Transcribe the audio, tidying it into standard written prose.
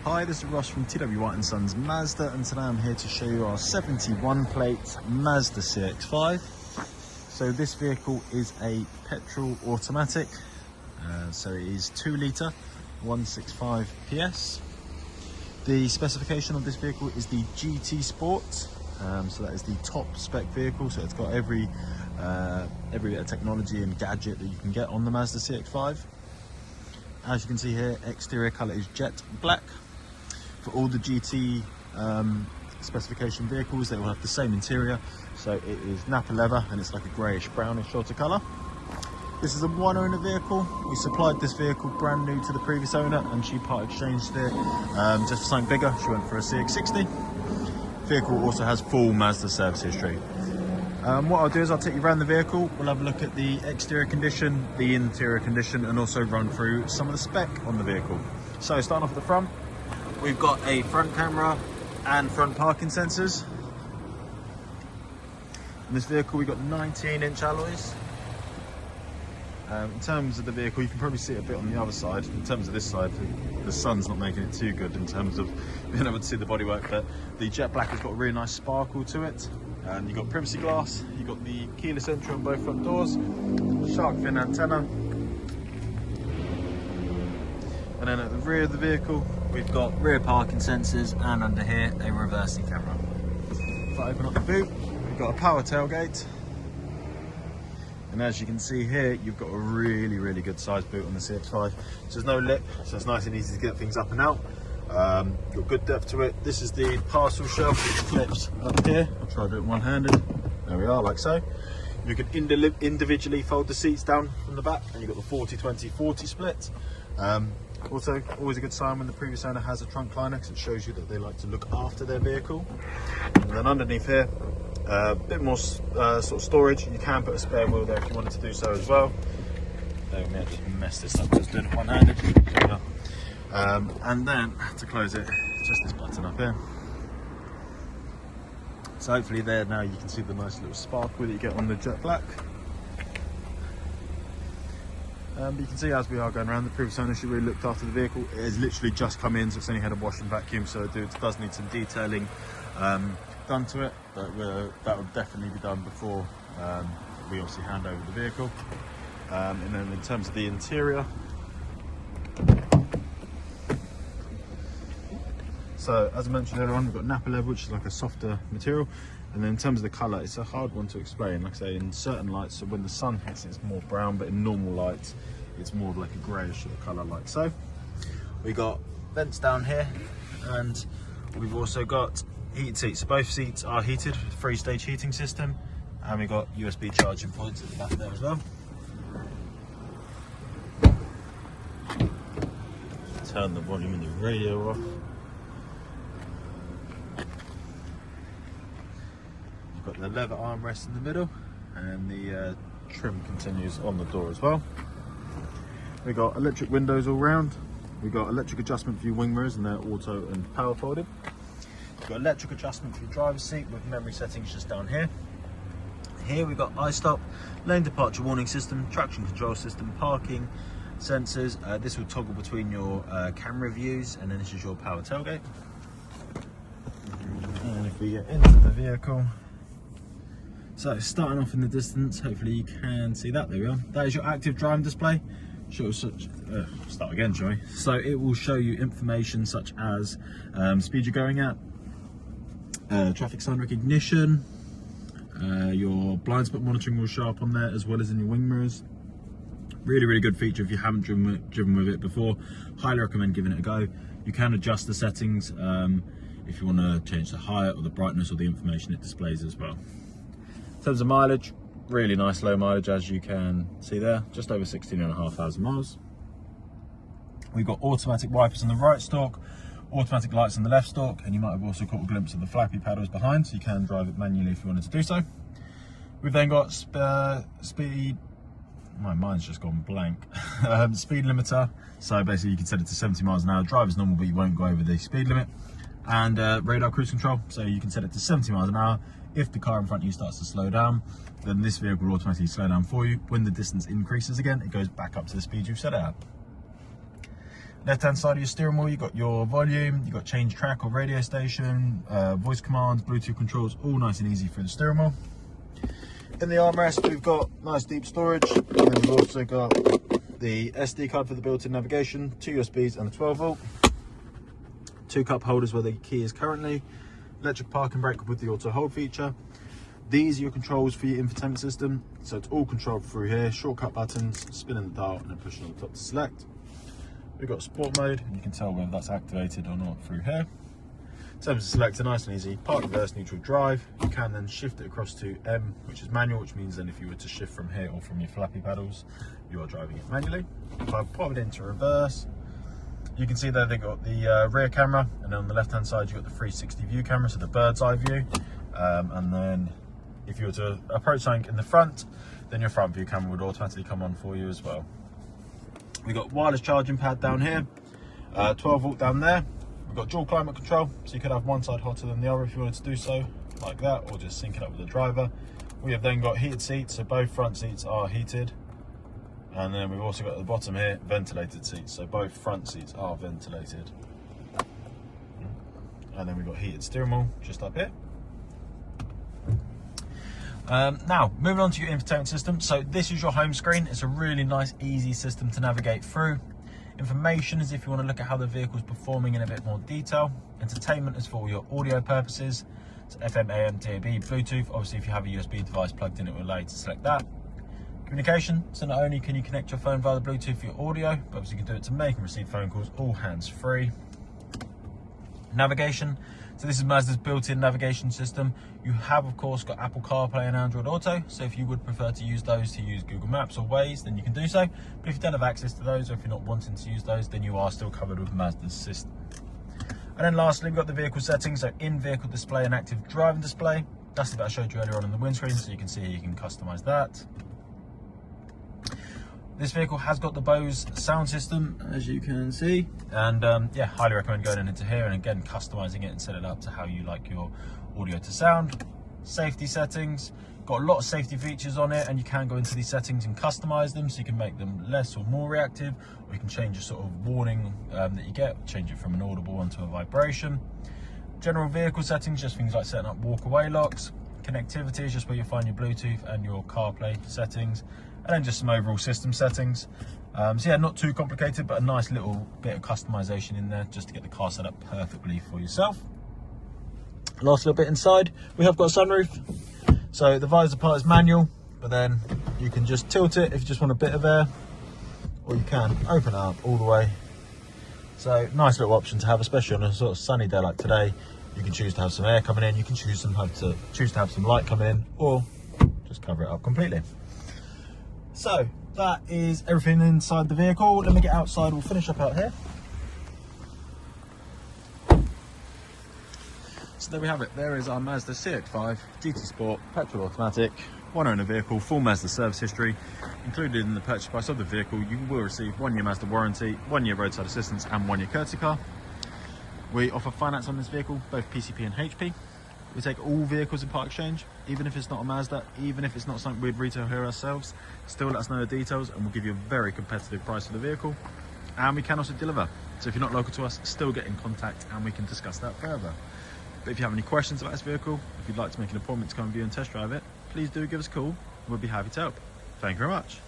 Hi, this is Ross from TW White & Sons Mazda, and today I'm here to show you our 71 plate Mazda CX-5. So this vehicle is a petrol automatic, so it is 2 litre, 165 PS. The specification of this vehicle is the GT Sport, so that is the top spec vehicle, so it's got every bit of technology and gadget that you can get on the Mazda CX-5. As you can see here, exterior colour is jet black. For all the GT specification vehicles, they will have the same interior, so it is Nappa leather and it's like a greyish brownish sort of colour. This is a one owner vehicle. We supplied this vehicle brand new to the previous owner and she part exchanged it just for something bigger. She went for a CX-60. Vehicle also has full Mazda service history. What I'll do is I'll take you around the vehicle, we'll have a look at the exterior condition, the interior condition, and also run through some of the spec on the vehicle. So starting off at the front, we've got a front camera and front parking sensors. In this vehicle we've got 19-inch alloys. In terms of the vehicle, you can probably see it a bit on the other side. In terms of this side, the sun's not making it too good in terms of being able to see the bodywork, but the jet black has got a really nice sparkle to it. And you've got privacy glass, you've got the keyless entry on both front doors, shark fin antenna. And then at the rear of the vehicle, we've got rear parking sensors, and under here, a reversing camera. If I open up the boot, we've got a power tailgate. And as you can see here, you've got a really good sized boot on the CX-5. So there's no lip, so it's nice and easy to get things up and out. Got good depth to it. This is the parcel shelf, which flips up here. I'll try to do it one-handed. There we are, like so. You can individually fold the seats down from the back, and you've got the 40-20-40 split. Also, always a good sign when the previous owner has a trunk liner, because it shows you that they like to look after their vehicle. And then underneath here, a bit more sort of storage. You can put a spare wheel there if you wanted to do so as well. There, we may have to mess this up just doing it one-handed. And then to close it, just this button up here. So hopefully there now you can see the nice little sparkle that you get on the jet black. But you can see as we are going around, the previous owner, she really looked after the vehicle. It has literally just come in, so it's only had a wash and vacuum, so it does need some detailing done to it, but that will definitely be done before we obviously hand over the vehicle. And then in terms of the interior, so as I mentioned earlier on, we've got Nappa leather, which is like a softer material. And then in terms of the colour, it's a hard one to explain. Like I say, in certain lights, so when the sun hits it, it's more brown, but in normal lights, it's more like a greyish sort of colour, like so. We got vents down here, and we've also got heated seats. So both seats are heated, 3-stage heating system, and we've got USB charging points at the back there as well. Turn the volume of the radio off. Got the leather armrest in the middle, and the trim continues on the door as well. We've got electric windows all round. We've got electric adjustment for your wing mirrors, and they're auto and power folded. We've got electric adjustment for your driver's seat with memory settings just down here. Here we've got iStop, lane departure warning system, traction control system, parking sensors. This will toggle between your camera views, and then this is your power tailgate. And if we get into the vehicle, so starting off in the distance, hopefully you can see that. There we are. That is your active driving display. Start again, shall we? So it will show you information such as speed you're going at, traffic sign recognition, your blind spot monitoring will show up on there, as well as in your wing mirrors. Really good feature if you haven't driven with it before. Highly recommend giving it a go. You can adjust the settings if you want to change the height or the brightness or the information it displays as well. In terms of mileage, really nice low mileage, as you can see there, just over 16,500 miles. We've got automatic wipers on the right stalk, automatic lights on the left stalk, and you might have also caught a glimpse of the flappy paddles behind, so you can drive it manually if you wanted to do so. We've then got speed, my mind's just gone blank, speed limiter, so basically you can set it to 70 miles an hour, drive as normal but you won't go over the speed limit. And radar cruise control, so you can set it to 70 miles an hour. If the car in front of you starts to slow down, then this vehicle will automatically slow down for you. When the distance increases again, it goes back up to the speed you've set it at. Left hand side of your steering wheel, you've got your volume, you've got change track or radio station, voice commands, Bluetooth controls, all nice and easy through the steering wheel. In the armrest, we've got nice deep storage, and then we've also got the SD card for the built-in navigation, 2 USBs and a 12 volt. 2 cup holders where the key is currently, electric parking brake with the auto hold feature. These are your controls for your infotainment system, so it's all controlled through here. Shortcut buttons, spinning the dial and then pushing on the top to select. We've got sport mode, and you can tell whether that's activated or not through here. In terms of selector, nice and easy. Park, reverse, neutral, drive. You can then shift it across to M, which is manual, which means then if you were to shift from here or from your flappy paddles, you are driving it manually. If I pop it into reverse, you can see there they've got the rear camera, and then on the left hand side you've got the 360 view camera, so the bird's eye view. And then if you were to approach something in the front, then your front view camera would automatically come on for you as well. We've got wireless charging pad down here, 12 volt down there. We've got dual climate control, so you could have one side hotter than the other if you wanted to do so, like that, or just sync it up with the driver. We have then got heated seats, so both front seats are heated. And then we've also got at the bottom here, ventilated seats, so both front seats are ventilated. And then we've got heated steering wheel just up here. Now, moving on to your infotainment system. So this is your home screen. It's a really nice, easy system to navigate through. Information is if you want to look at how the vehicle is performing in a bit more detail. Entertainment is for all your audio purposes. So FM, AM, DAB, Bluetooth. Obviously, if you have a USB device plugged in, it will allow you to select that. Communication, so not only can you connect your phone via the Bluetooth for your audio, but obviously you can do it to make and receive phone calls, all hands-free. Navigation, so this is Mazda's built-in navigation system. You have, of course, got Apple CarPlay and Android Auto, so if you would prefer to use those to use Google Maps or Waze, then you can do so. But if you don't have access to those, or if you're not wanting to use those, then you are still covered with Mazda's system. And then lastly, we've got the vehicle settings, so in-vehicle display and active driving display. That's what I showed you earlier on the windscreen, so you can see you can customize that. This vehicle has got the BOSE sound system, as you can see, and yeah, highly recommend going into here and again customizing it and set it up to how you like your audio to sound. Safety settings, got a lot of safety features on it, and you can go into these settings and customize them, so you can make them less or more reactive, or you can change the sort of warning that you get, change it from an audible one to a vibration. General vehicle settings, just things like setting up walk-away locks. Connectivity is just where you find your Bluetooth and your CarPlay settings, and then just some overall system settings. So yeah, not too complicated, but a nice little bit of customization in there just to get the car set up perfectly for yourself. Last little bit inside, we have got a sunroof. So the visor part is manual, but then you can just tilt it if you just want a bit of air, or you can open it up all the way. So nice little option to have, especially on a sort of sunny day like today. You can choose to have some air coming in, you can choose to have some light coming in, or just cover it up completely. So that is everything inside the vehicle. Let me get outside, we'll finish up out here. So there we have it. There is our Mazda CX-5 GT Sport petrol automatic, one owner vehicle, full Mazda service history. Included in the purchase price of the vehicle, you will receive 1 year Mazda warranty, 1 year roadside assistance and 1 year courtesy car. We offer finance on this vehicle, both PCP and HP. We take all vehicles in part exchange, even if it's not a Mazda, even if it's not something we'd retail here ourselves. Still let us know the details and we'll give you a very competitive price for the vehicle. And we can also deliver. So if you're not local to us, still get in contact and we can discuss that further. But if you have any questions about this vehicle, if you'd like to make an appointment to come and view and test drive it, please do give us a call. We'll be happy to help. Thank you very much.